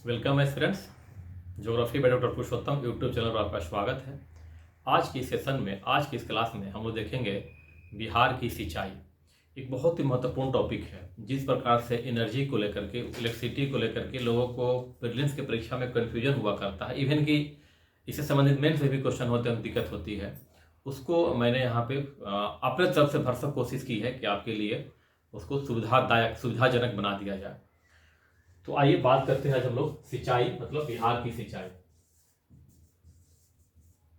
Welcome है friends. Geography by doctor Purushottam YouTube channel पर आपका स्वागत है। आज की सेशन में, आज की इस क्लास में हम लोग देखेंगे बिहार की सिंचाई। एक बहुत ही महत्वपूर्ण टॉपिक है। जिस प्रकार से एनर्जी को लेकर के, इलेक्ट्रिसिटी को लेकर के लोगों को प्रीलिम्स की परीक्षा में कन्फ्यूजन हुआ करता है, इवन कि इससे संबंधित मेन से भी क्वेश्चन होते हैं, दिक्कत होती है, उसको मैंने यहाँ पे अपने तरफ से भरसक कोशिश की है कि आपके लिए उसको सुविधाजनक बना दिया जाए। तो आइए बात करते हैं आज हम लोग सिंचाई, मतलब बिहार की सिंचाई।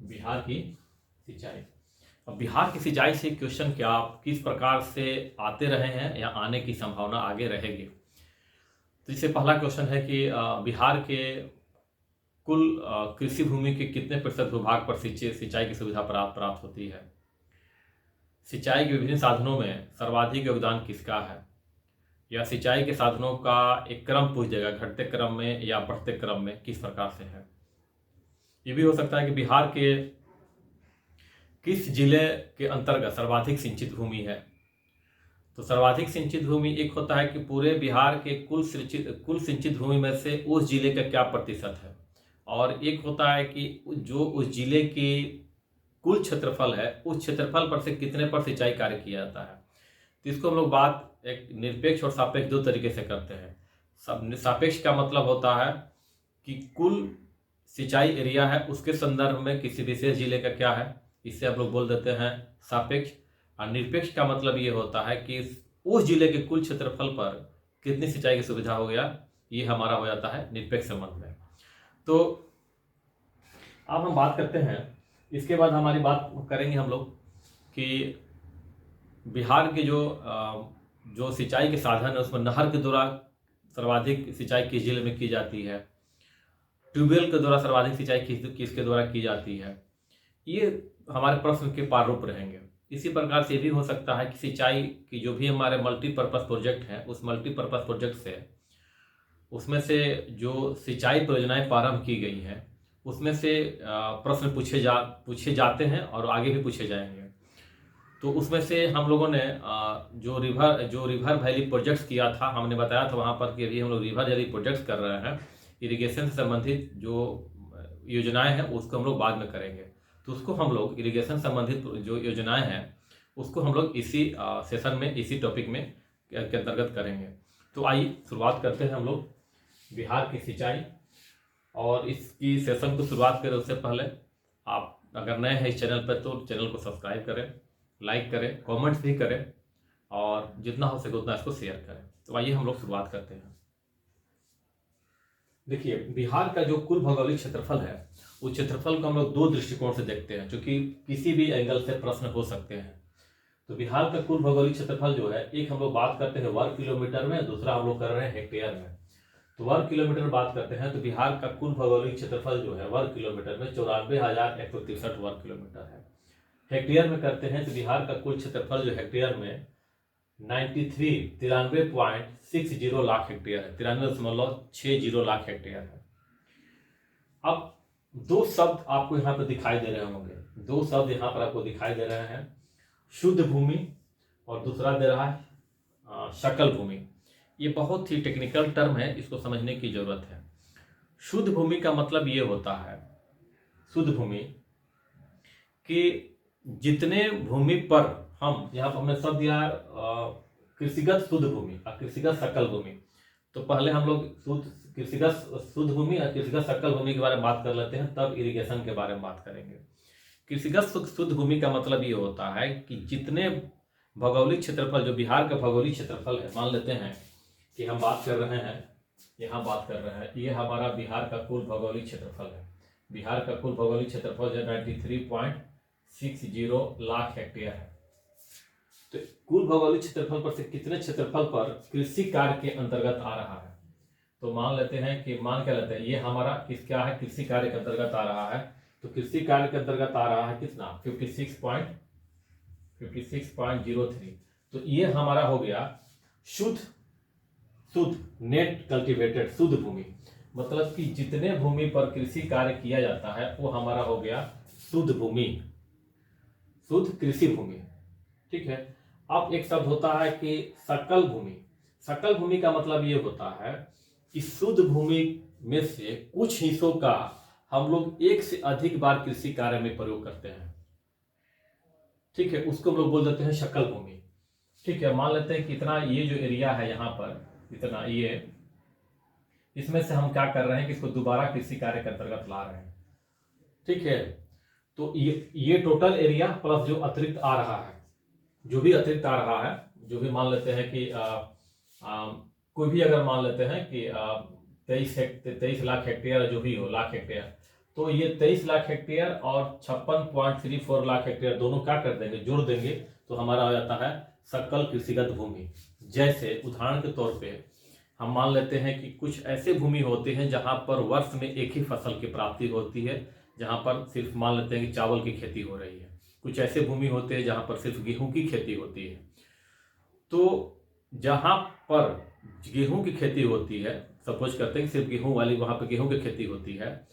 बिहार की सिंचाई। अब बिहार की सिंचाई से क्वेश्चन क्या किस प्रकार से आते रहे हैं या आने की संभावना आगे रहेगी। तो इससे पहला क्वेश्चन है कि बिहार के कुल कृषि भूमि के कितने प्रतिशत भूभाग पर सिंचाई की सुविधा प्राप्त होती है। सिंचाई के विभिन्न साधनों में सर्वाधिक योगदान किसका है, या सिंचाई के साधनों का एक क्रम पूछ जाएगा, घटते क्रम में या बढ़ते क्रम में किस प्रकार से है। ये भी हो सकता है कि बिहार के किस जिले के अंतर्गत सर्वाधिक सिंचित भूमि है। तो सर्वाधिक सिंचित भूमि एक होता है कि पूरे बिहार के कुल सिंचित भूमि में से उस जिले का क्या प्रतिशत है, और एक होता है कि जो उस जिले की कुल क्षेत्रफल है, उस क्षेत्रफल पर से कितने पर सिंचाई कार्य किया जाता है। तो इसको हम लोग बात एक निरपेक्ष और सापेक्ष दो तरीके से करते हैं। सापेक्ष का मतलब होता है कि कुल सिंचाई एरिया है, उसके संदर्भ में किसी विशेष जिले का क्या है, इससे हम लोग बोल देते हैं सापेक्ष। और निरपेक्ष का मतलब ये होता है कि उस जिले के कुल क्षेत्रफल पर कितनी सिंचाई की सुविधा हो गया, ये हमारा हो जाता है निरपेक्ष संबंध में। तो अब हम बात करते हैं, इसके बाद हमारी बात करेंगे हम लोग कि बिहार के जो सिंचाई के साधन है, उसमें नहर के द्वारा सर्वाधिक सिंचाई किस जिले में की जाती है, ट्यूबवेल के द्वारा सर्वाधिक सिंचाई किसके द्वारा की जाती है, ये हमारे प्रश्न के प्रारूप रहेंगे। इसी प्रकार से भी हो सकता है कि सिंचाई की जो भी हमारे मल्टीपर्पज़ प्रोजेक्ट हैं, उस मल्टीपर्पज़ प्रोजेक्ट से उसमें से जो सिंचाई परियोजनाएं प्रारंभ की गई हैं, उसमें से प्रश्न पूछे जाते हैं और आगे भी पूछे जाएंगे। तो उसमें से हम लोगों ने जो रिवर वैली प्रोजेक्ट्स किया था, हमने बताया था वहाँ पर कि अभी हम लोग रिवर वैली प्रोजेक्ट्स कर रहे हैं। इरिगेशन से संबंधित जो योजनाएं हैं उसको हम लोग बाद में करेंगे। तो उसको हम लोग इरिगेशन संबंधित जो योजनाएं हैं उसको हम लोग इसी सेशन में, इसी टॉपिक में के अंतर्गत करेंगे। तो आइए शुरुआत करते हैं हम लोग बिहार की सिंचाई। और इसकी सेशन को शुरुआत करें उससे पहले आप अगर नए हैं इस चैनल पर तो चैनल को सब्सक्राइब करें, लाइक करें, कमेंट्स भी करें, और जितना हो सके उतना इसको शेयर करें। तो आइए हम लोग शुरुआत करते हैं। देखिए, बिहार का जो कुल भौगोलिक क्षेत्रफल है, उस क्षेत्रफल को हम लोग दो दृष्टिकोण से देखते हैं, क्योंकि किसी भी एंगल से प्रश्न हो सकते हैं। तो बिहार का कुल भौगोलिक क्षेत्रफल जो है, एक हम लोग बात करते हैं वर्ग किलोमीटर में, दूसरा हम लोग कर रहे हैं हेक्टेयर में। तो वर्ग किलोमीटर में बात करते हैं तो बिहार का कुल भौगोलिक क्षेत्रफल जो है वर्ग किलोमीटर में 94,163 वर्ग किलोमीटर है। हेक्टेयर में करते हैं तो बिहार का कुल क्षेत्रफल जो हेक्टेयर में 93.60 लाख हेक्टेयर है, 93.60 लाख हेक्टेयर है। अब दो शब्द आपको यहाँ पर दिखाई दे रहे होंगे, दो शब्द यहाँ पर आपको दिखाई दे रहे हैं, शुद्ध भूमि और दूसरा दे रहा है सकल भूमि। ये बहुत ही टेक्निकल टर्म है, इसको समझने की जरूरत है। शुद्ध भूमि का मतलब ये होता है, शुद्ध भूमि कि जितने भूमि पर हम, यहाँ पर हमने शब्द दिया कृषिगत शुद्ध भूमि और कृषिगत सकल भूमि। तो पहले हम लोग कृषिगत शुद्ध भूमि और कृषिगत सकल भूमि के बारे में बात कर लेते हैं, तब इरिगेशन के बारे में बात करेंगे। कृषिगत शुद्ध भूमि का मतलब ये होता है कि जितने भौगोलिक क्षेत्रफल, जो बिहार का भौगोलिक क्षेत्रफल है, मान लेते हैं कि हम बात कर रहे हैं, यहाँ बात कर रहे हैं, ये हमारा बिहार का कुल भौगोलिक क्षेत्रफल है। बिहार का कुल भौगोलिक क्षेत्रफल जो 93.60 लाख हेक्टेयर है। तो कुल भौगोलिक क्षेत्रफल पर से कितने क्षेत्रफल पर कृषि कार्य के अंतर्गत आ रहा है। तो मान लेते हैं कि मान क्या लेते हैं, ये हमारा क्या है, कृषि कार्य के अंतर्गत आ रहा है। तो कृषि कार्य के अंतर्गत आ रहा है कितना, 56.03। तो ये हमारा हो गया शुद्ध नेट कल्टीवेटेड शुद्ध भूमि, मतलब कि जितने भूमि पर कृषि कार्य किया जाता है वो हमारा हो गया शुद्ध भूमि, शुद्ध कृषि भूमि। ठीक है। अब एक शब्द होता है कि सकल भूमि। सकल भूमि का मतलब ये होता है कि शुद्ध भूमि में से कुछ हिस्सों का हम लोग एक से अधिक बार कृषि कार्य में प्रयोग करते हैं। ठीक है, उसको हम लोग बोल देते हैं सकल भूमि। ठीक है, मान लेते हैं कि इतना ये जो एरिया है यहाँ पर इतना ये, इसमें से हम क्या कर रहे हैं कि इसको दोबारा कृषि कार्य के अंतर्गत ला रहे हैं। ठीक है, तो ये टोटल एरिया प्लस जो अतिरिक्त आ रहा है, जो भी अतिरिक्त आ रहा है, जो भी मान लेते हैं कि कोई भी अगर मान लेते हैं कि 23 लाख हेक्टेयर, जो भी हो लाख हेक्टेयर, तो ये 23 लाख हेक्टेयर और 56.34 लाख हेक्टेयर दोनों क्या कर देंगे, जोड़ देंगे, तो हमारा हो जाता है सकल कृषिगत भूमि। जैसे उदाहरण के तौर पे हम मान लेते हैं कि कुछ ऐसे भूमि होते हैं जहां पर वर्ष में एक ही फसल की प्राप्ति होती है, जहां पर सिर्फ मान लेते हैं कि चावल की खेती हो रही है। कुछ ऐसे भूमि होते हैं जहां पर सिर्फ गेहूं की खेती होती है। तो जहां पर गेहूं की खेती होती है, सपोज करते हैं कि सिर्फ गेहूं वाली वहां पर गेहूं की खेती होती है,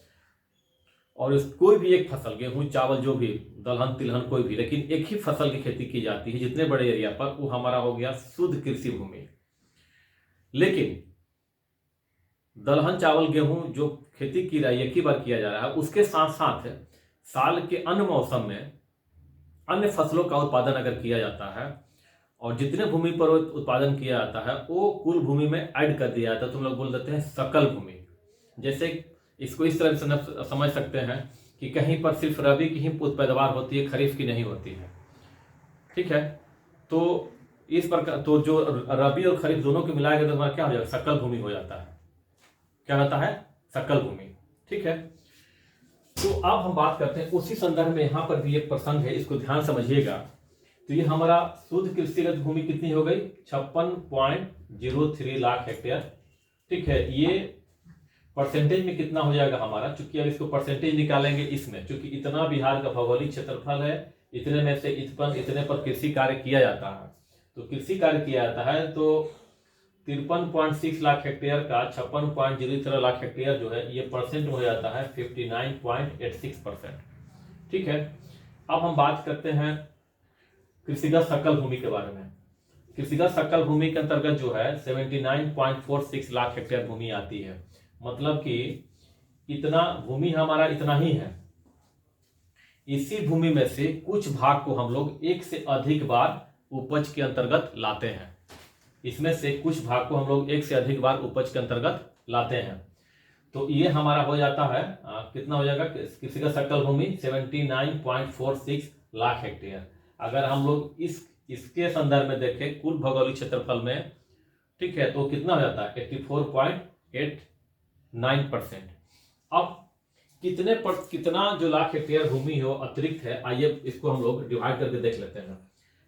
और कोई भी एक फसल, गेहूं चावल जो भी, दलहन तिलहन कोई भी, लेकिन एक ही फसल की खेती की जाती है जितने बड़े एरिया पर, वो हमारा हो गया शुद्ध कृषि भूमि। लेकिन दलहन चावल गेहूं जो खेती की रही एक ही बार किया जा रहा है, उसके साथ साथ साल के अन्य मौसम में अन्य फसलों का उत्पादन अगर किया जाता है, और जितने भूमि पर उत्पादन किया जाता है वो कुल भूमि में ऐड कर दिया जाता है, तो हम लोग बोल देते हैं सकल भूमि। जैसे इसको इस तरह से समझ सकते हैं कि कहीं पर सिर्फ रबी की ही पैदावार होती है, खरीफ की नहीं होती है। ठीक है, तो इस प्रकार तो जो रबी और खरीफ दोनों को मिलाएगा तो हमारा क्या हो जाएगा, सकल भूमि हो जाता है। क्या होता है, सकल भूमि। ठीक है, तो अब हम बात करते हैं उसी संदर्भ में, यहां पर भी एक प्रसंग है, इसको ध्यान समझिएगा। तो ये हमारा शुद्ध कृषिगत भूमि कितनी हो गई, 56.03 लाख हेक्टेयर। ठीक है, ये परसेंटेज में कितना हो जाएगा हमारा, चूंकि अब इसको परसेंटेज निकालेंगे इसमें, चूंकि इतना बिहार का भौगोलिक क्षेत्रफल है, इतने में से इतने पर कृषि कार्य किया जाता है। तो कृषि कार्य किया जाता है तो 53.6 लाख हेक्टेयर का 56.03 लाख हेक्टेयर जो है, ये परसेंट हो जाता है 59.86%। ठीक है, अब हम बात करते हैं कृषिगत सकल भूमि के बारे में। कृषिगत सकल भूमि के अंतर्गत जो है 79.46 लाख हेक्टेयर भूमि आती है। मतलब कि इतना भूमि हमारा इतना ही है। इसी भूमि में से कुछ भाग को हम लोग एक से अधिक बार उपज के अंतर्गत लाते हैं। इसमें से कुछ भाग को हम लोग एक से अधिक बार उपज के अंतर्गत लाते हैं। तो ये हमारा हो जाता है कितना हो जाएगा, कृषिगत सकल भूमि 79.46 लाख हेक्टेयर। अगर हम लोग इसके संदर्भ में देखें कुल भौगोलिक क्षेत्रफल में, ठीक है, तो कितना हो जाता है 84.89%। अब कितना जो लाख हेक्टेयर भूमि हो अतिरिक्त है, आइए इसको हम लोग डिवाइड करके देख लेते हैं।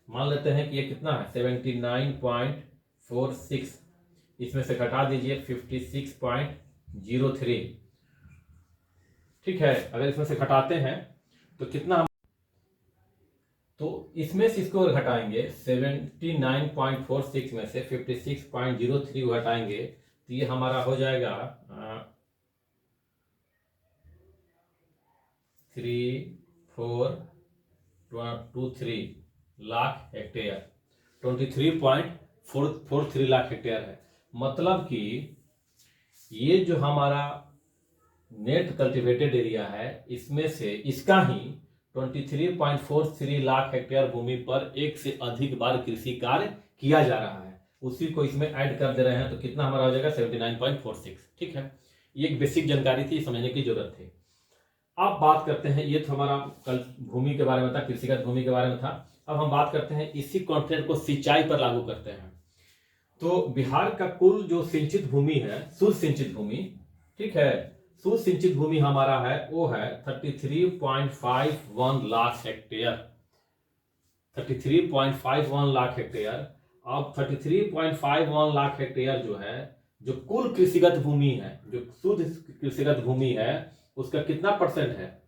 मान लेते हैं कि ये कितना है 79.46, इसमें से घटा दीजिए 56.03। ठीक है, अगर इसमें से घटाते हैं तो कितना, तो इसमें से इसको घटाएंगे 79.46 में से 56.03 घटाएंगे तो ये हमारा हो जाएगा 3423 लाख हेक्टेयर, 23.43 लाख हेक्टेयर है। मतलब कि ये जो हमारा नेट कल्टीवेटेड एरिया है, इसमें से इसका ही 23.43 लाख हेक्टेयर भूमि पर एक से अधिक बार कृषि कार्य किया जा रहा है, उसी को इसमें ऐड कर दे रहे हैं, तो कितना हमारा हो जाएगा 79.46। ठीक है, ये एक बेसिक जानकारी थी, समझने की जरूरत थी। अब बात करते हैं, ये तो हमारा कल भूमि के बारे में था, कृषिगत भूमि के बारे में था। अब हम बात करते हैं इसी कॉन्सेप्ट को सिंचाई पर लागू करते हैं। तो बिहार का कुल जो सिंचित भूमि है, शुद्ध सिंचित भूमि, ठीक है, शुद्ध सिंचित भूमि हमारा है वो है 33.51 लाख हेक्टेयर, 33.51 लाख हेक्टेयर। अब 33.51 लाख हेक्टेयर जो है, जो कुल कृषिगत भूमि है, जो शुद्ध कृषिगत भूमि है, उसका कितना परसेंट है,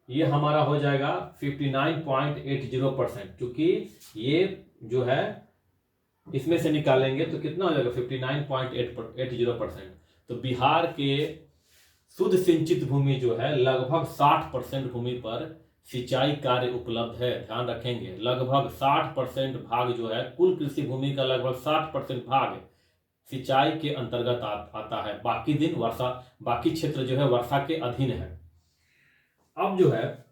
ये हमारा हो जाएगा 59.80%। क्योंकि ये जो है इसमें से निकालेंगे तो कितना हो जाएगा 59.80%। तो बिहार के शुद्ध सिंचित भूमि जो है लगभग 60% भूमि पर सिंचाई कार्य उपलब्ध है। ध्यान रखेंगे, लगभग 60% भाग जो है कुल कृषि भूमि का, लगभग 60% भाग सिंचाई के अंतर्गत आता है। बाकी दिन वर्षा, बाकी क्षेत्र जो है वर्षा के अधीन है। अब जो है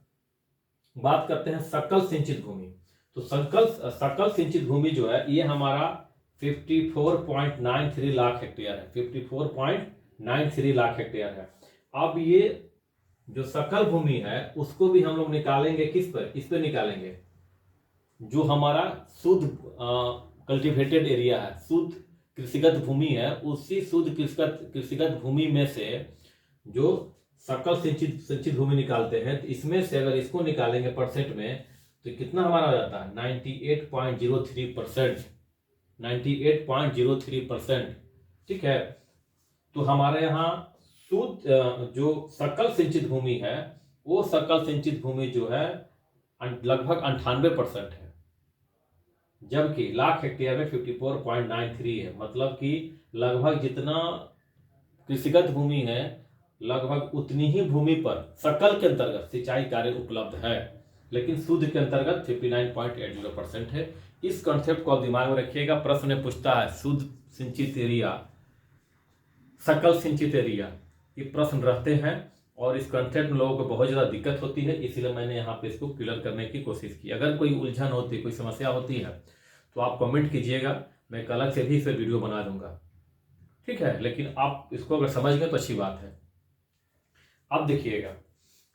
बात करते हैं सकल सिंचित भूमि। तो सकल सिंचित भूमि जो है ये हमारा 54.93 लाख हेक्टेयर है। 54.93 लाख हेक्टेयर है। अब ये जो सकल भूमि है उसको भी हम लोग निकालेंगे किस पर, इस पर निकालेंगे जो हमारा शुद्ध कल्टीवेटेड एरिया है, शुद्ध कृषिगत भूमि है, उसी शुद्ध कृषिगत भूमि में से जो सकल सिंचित भूमि निकालते हैं। तो इसमें से अगर इसको निकालेंगे परसेंट में तो कितना हमारा हो जाता है 98.03%। 98.03%, ठीक है। तो हमारे यहाँ शुद्ध जो सकल सिंचित भूमि है वो सकल सिंचित भूमि जो है लगभग 98% है, जबकि लाख हेक्टेयर में 54.93 है। मतलब कि लगभग जितना कृषिगत भूमि है लगभग उतनी ही भूमि पर सकल के अंतर्गत सिंचाई कार्य उपलब्ध है, लेकिन शुद्ध के अंतर्गत 59.80% है। इस कॉन्सेप्ट को आप दिमाग में रखिएगा। प्रश्न में पूछता है शुद्ध सिंचित एरिया, सकल सिंचित एरिया, ये प्रश्न रहते हैं और इस कॉन्सेप्ट में लोगों को बहुत ज़्यादा दिक्कत होती है, इसीलिए मैंने यहाँ पे इसको क्लियर करने की कोशिश की। अगर कोई उलझन होती, कोई समस्या होती है तो आप कमेंट कीजिएगा, मैं एक अलग से भी इस पर वीडियो बना दूंगा, ठीक है। लेकिन आप इसको अगर समझ गए तो अच्छी बात है। अब देखिएगा,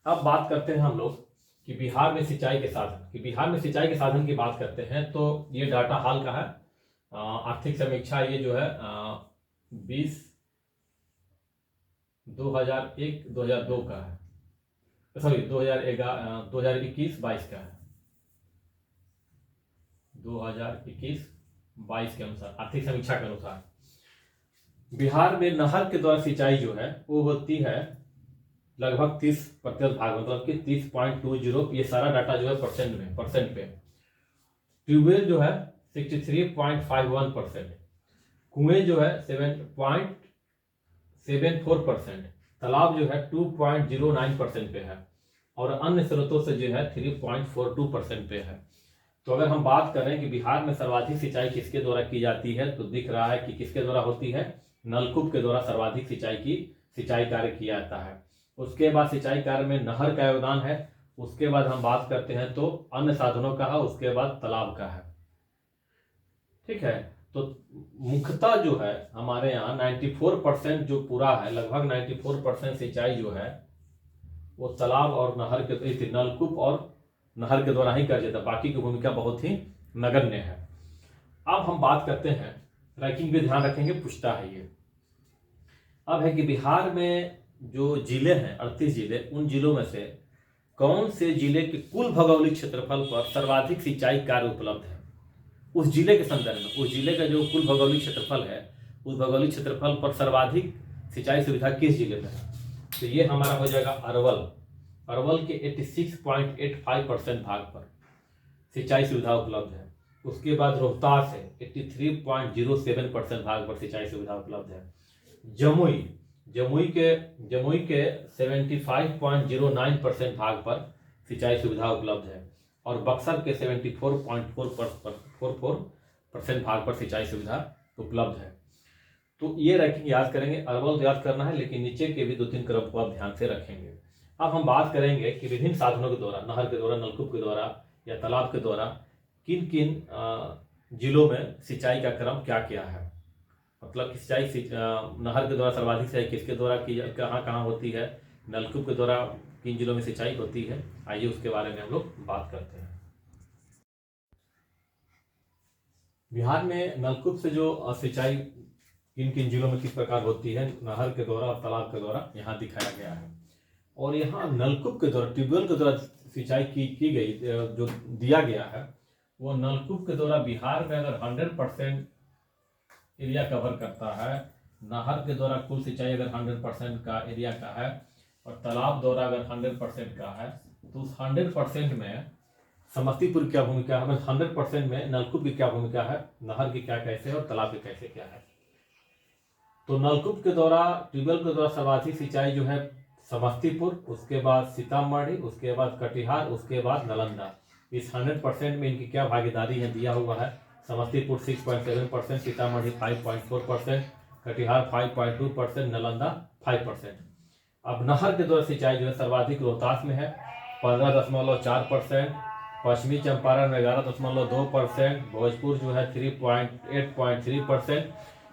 अब बात करते हैं हम लोग कि बिहार में सिंचाई के साधन, बिहार में सिंचाई के साधन की बात करते हैं तो ये डाटा हाल का है। आर्थिक समीक्षा ये जो है 2001-2002 का है, सॉरी 2021-22 का है। 2021-22 के अनुसार, आर्थिक समीक्षा के अनुसार बिहार में नहर के द्वारा सिंचाई जो है वो होती है लगभग 30% भाग, मतलब कि 30.20। ये सारा डाटा जो है परसेंट पे। ट्यूबवेल जो है 63.51%, कुएं जो है 7.74%, तालाब जो है 2.09% पे है और अन्य स्रोतों से जो है 3.42% पे है। तो अगर हम बात करें कि बिहार में सर्वाधिक सिंचाई किसके द्वारा की जाती है तो दिख रहा है कि किसके द्वारा होती है, नलकूप के द्वारा सर्वाधिक सिंचाई कार्य किया जाता है। उसके बाद सिंचाई कार्य में नहर का योगदान है। उसके बाद हम बात करते हैं तो अन्य साधनों का है, उसके बाद तालाब का है, ठीक है। तो मुख्यतः जो है हमारे यहाँ 94% जो पूरा है, लगभग 94% सिंचाई जो है वो तालाब और नहर के, नलकूप और नहर के द्वारा ही कर जाता है। बाकी की भूमिका बहुत ही नगण्य है। अब हम बात करते हैं, रैंकिंग भी ध्यान रखेंगे, पूछता है ये। अब है कि बिहार में जो जिले हैं 38 जिले, उन जिलों में से कौन से जिले के कुल भौगोलिक क्षेत्रफल पर सर्वाधिक सिंचाई कार्य उपलब्ध है। उस जिले के संदर्भ में, उस जिले का जो कुल भौगोलिक क्षेत्रफल है, उस भौगोलिक क्षेत्रफल पर सर्वाधिक सिंचाई सुविधा किस जिले में है। तो ये हमारा हो जाएगा अरवल के 86.85% भाग पर सिंचाई सुविधा उपलब्ध है। उसके बाद रोहतास है 83.07% भाग पर सिंचाई सुविधा उपलब्ध है। जमुई के 75.09% भाग पर सिंचाई सुविधा उपलब्ध है और बक्सर के 74.44% भाग पर सिंचाई सुविधा उपलब्ध है। तो ये रैंकिंग याद करेंगे, अरवल याद करना है, लेकिन नीचे के भी 2-3 क्रम को आप ध्यान से रखेंगे। अब हम बात करेंगे कि विभिन्न साधनों के द्वारा, नहर के द्वारा, नलकूप के द्वारा या तालाब के द्वारा किन किन जिलों में सिंचाई का क्रम क्या क्या है। मतलब कि सिंचाई नहर के द्वारा सर्वाधिक सिंचाई किसके द्वारा की, कहाँ होती है, नलकूप के द्वारा किन जिलों में सिंचाई होती है। आइए उसके बारे में हम लोग बात करते हैं। बिहार में नलकूप से जो सिंचाई किन किन जिलों में किस प्रकार होती है, नहर के द्वारा और तालाब के द्वारा यहाँ दिखाया गया है। और यहाँ नलकूप के द्वारा, ट्यूबवेल के द्वारा सिंचाई की गई, जो दिया गया है वो नलकूप के द्वारा बिहार में अगर 100% एरिया कवर करता है, नहर के द्वारा कुल सिंचाई अगर 100% का एरिया का है और तालाब द्वारा अगर 100% का है, तो उस 100% में समस्तीपुर की क्या भूमिका है, 100% में नलकूप की क्या भूमिका है, नहर की क्या कैसे और तालाब की कैसे क्या है। तो नलकूप के द्वारा, ट्यूबवेल के द्वारा सर्वाधिक सिंचाई जो है समस्तीपुर, उसके बाद सीतामढ़ी, उसके बाद कटिहार, उसके बाद नालंदा। इस 100% में इनकी क्या भागीदारी है, दिया हुआ है समस्तीपुर 6.7%, सीतामढ़ी 5.4%, कटिहार 5.2%, नालंदा 5%। अब नहर के द्वारा सिंचाई जो है सर्वाधिक रोहतास में है 15.4%, पश्चिमी चंपारण में 11.2%, भोजपुर जो है 8.3%।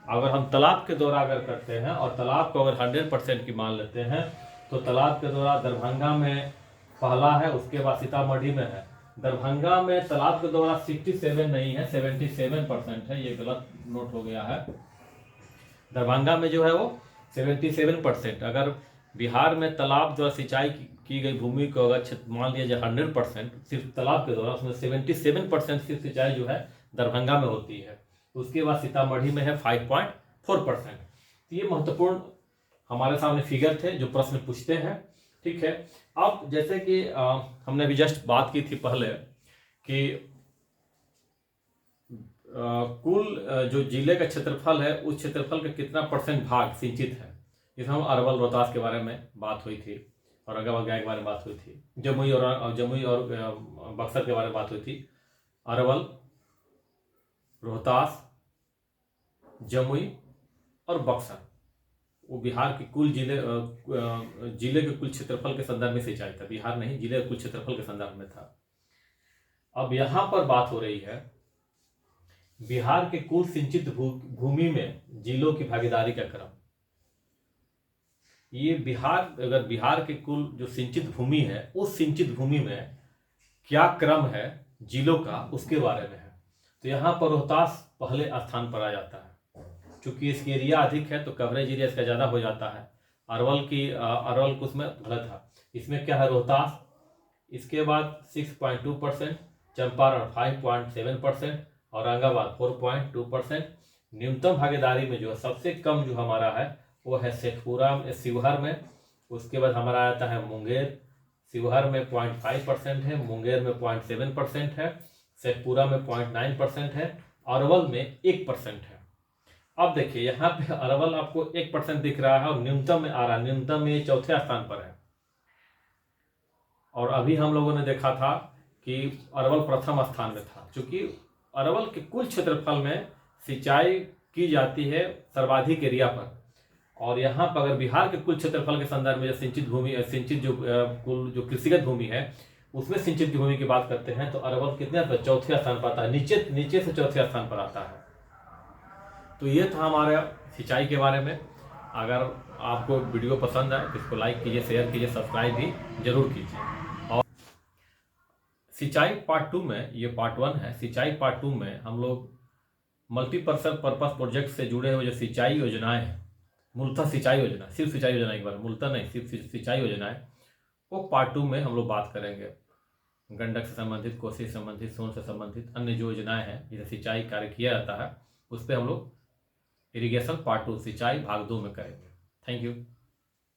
अगर हम तालाब के द्वारा अगर करते हैं और तालाब को अगर 100% की मान लेते हैं तो तालाब के द्वारा दरभंगा में पहला है, उसके बाद सीतामढ़ी में है। दरभंगा में तालाब के द्वारा 67 नहीं है, 77% है, ये गलत नोट हो गया है। दरभंगा में जो है वो 77%। अगर बिहार में तालाब द्वारा सिंचाई की गई भूमि को अगर मान लिया जाए 100% सिर्फ तालाब के द्वारा, उसमें 77% सिर्फ सिंचाई जो है दरभंगा में होती है। उसके बाद सीतामढ़ी में है 5.4%। तो ये महत्वपूर्ण हमारे सामने फिगर थे जो प्रश्न पूछते हैं। ठीक है, अब जैसे कि हमने अभी जस्ट बात की थी पहले कि कुल जो जिले का क्षेत्रफल है उस क्षेत्रफल का कितना % भाग सिंचित है। जिसमें हम अरवल रोहतास के बारे में बात हुई थी, औरंगाबाद के बारे में बात हुई थी, जमुई और बक्सर के बारे में बात हुई थी। अरवल, रोहतास, जमुई और बक्सर वो बिहार के कुल जिले के कुल क्षेत्रफल के संदर्भ में सिंचाई था। बिहार नहीं, जिले के कुल क्षेत्रफल के संदर्भ में था। अब यहाँ पर बात हो रही है बिहार के कुल सिंचित भूमि में जिलों की भागीदारी का क्रम। ये अगर बिहार के कुल जो सिंचित भूमि है उस सिंचित भूमि में क्या क्रम है जिलों का, उसके बारे में है। तो यहाँ पर रोहतास पहले स्थान पर आ जाता है, क्योंकि इसकी एरिया अधिक है तो कवरेज एरिया इसका ज़्यादा हो जाता है। अरवल को उसमें गलत था, इसमें क्या है रोहतास, इसके बाद 6.2%, चंपारण 5.7%, औरंगाबाद 4.2%। न्यूनतम भागीदारी में जो है सबसे कम जो हमारा है वो है शिवहर में। उसके बाद हमारा आता है मुंगेर, शिवहर में 0.5% है, मुंगेर में 0.7% है, शेखपुरा में 0.9% है, अरवल में 1% है। अब देखिए यहाँ पे अरवल आपको 1% दिख रहा है और न्यूनतम में आ रहा है, न्यूनतम में ये चौथे स्थान पर है। और अभी हम लोगों ने देखा था कि अरवल प्रथम स्थान में था, क्योंकि अरवल के कुल क्षेत्रफल में सिंचाई की जाती है सर्वाधिक एरिया पर। और यहाँ पर अगर बिहार के कुल क्षेत्रफल के संदर्भ में कुल जो कृषिगत भूमि है उसमें सिंचित भूमि की बात करते हैं तो अरवल कितने पर, चौथे स्थान पर आता है, नीचे से चौथे स्थान पर आता है। तो ये था हमारे सिंचाई के बारे में। अगर आपको वीडियो पसंद आए तो इसको लाइक कीजिए, शेयर कीजिए, सब्सक्राइब भी जरूर कीजिए। और सिंचाई पार्ट 2 में, ये पार्ट 1 है, सिंचाई पार्ट 2 में हम लोग मल्टीपर्पज प्रोजेक्ट से जुड़े हुए जो सिंचाई योजनाएं हैं, मूलतः सिंचाई योजना, सिर्फ सिंचाई योजना के बारे में, मूलतः नहीं, सिर्फ सिंचाई योजनाएं, वो पार्ट 2 में हम लोग बात करेंगे। गंडक से संबंधित, कोसी से संबंधित, सोन से संबंधित अन्य जो योजनाएं हैं जिसे सिंचाई कार्य किया जाता है उस पर हम लोग इरिगेशन पार्ट 2 सिंचाई भाग 2 में करेंगे। Thank you.